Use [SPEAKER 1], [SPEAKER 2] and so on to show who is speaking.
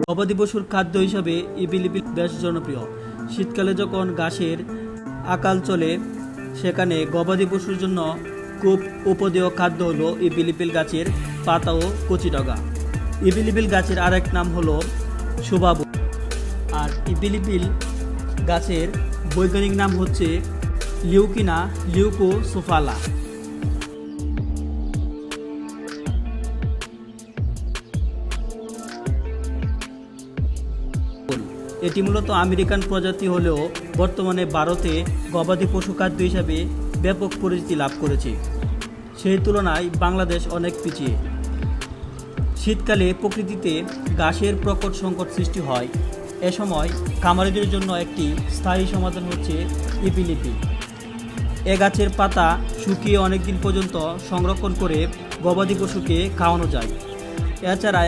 [SPEAKER 1] গবাদি পশুর খাদ্য হিসাবে ইপিলিপিল বেশ জনপ্রিয়। শীতকালে যখন ঘাসের আকাল চলে সেখানে গবাদি পশুর জন্য খুব উপদেয় খাদ্য হলো ইপিলিপিল গাছের পাতা ও কচি ডগা। ইপিলিপিল গাছের আরেক নাম হলো সুবাবু। আর ইপিলিপিল গাছের বৈজ্ঞানিক নাম হচ্ছে লিউকিনা লিউকোসোফালা। এটি মূলত আমেরিকান প্রজাতি হলেও বর্তমানে ভারতে গবাদি পশু খাদ্য হিসাবে ব্যাপক পরিচিতি লাভ করেছে। সেই তুলনায় বাংলাদেশ অনেক পিছিয়ে। শীতকালে প্রকৃতিতে ঘাসের প্রকট সংকট সৃষ্টি হয়। এ সময় খামারিদের জন্য একটি স্থায়ী সমাধান হচ্ছে ইপিলিপিল। এ গাছের পাতা শুকিয়ে অনেক দিন পর্যন্ত সংরক্ষণ করে গবাদি পশুকে খাওয়ানো যায়। এছাড়া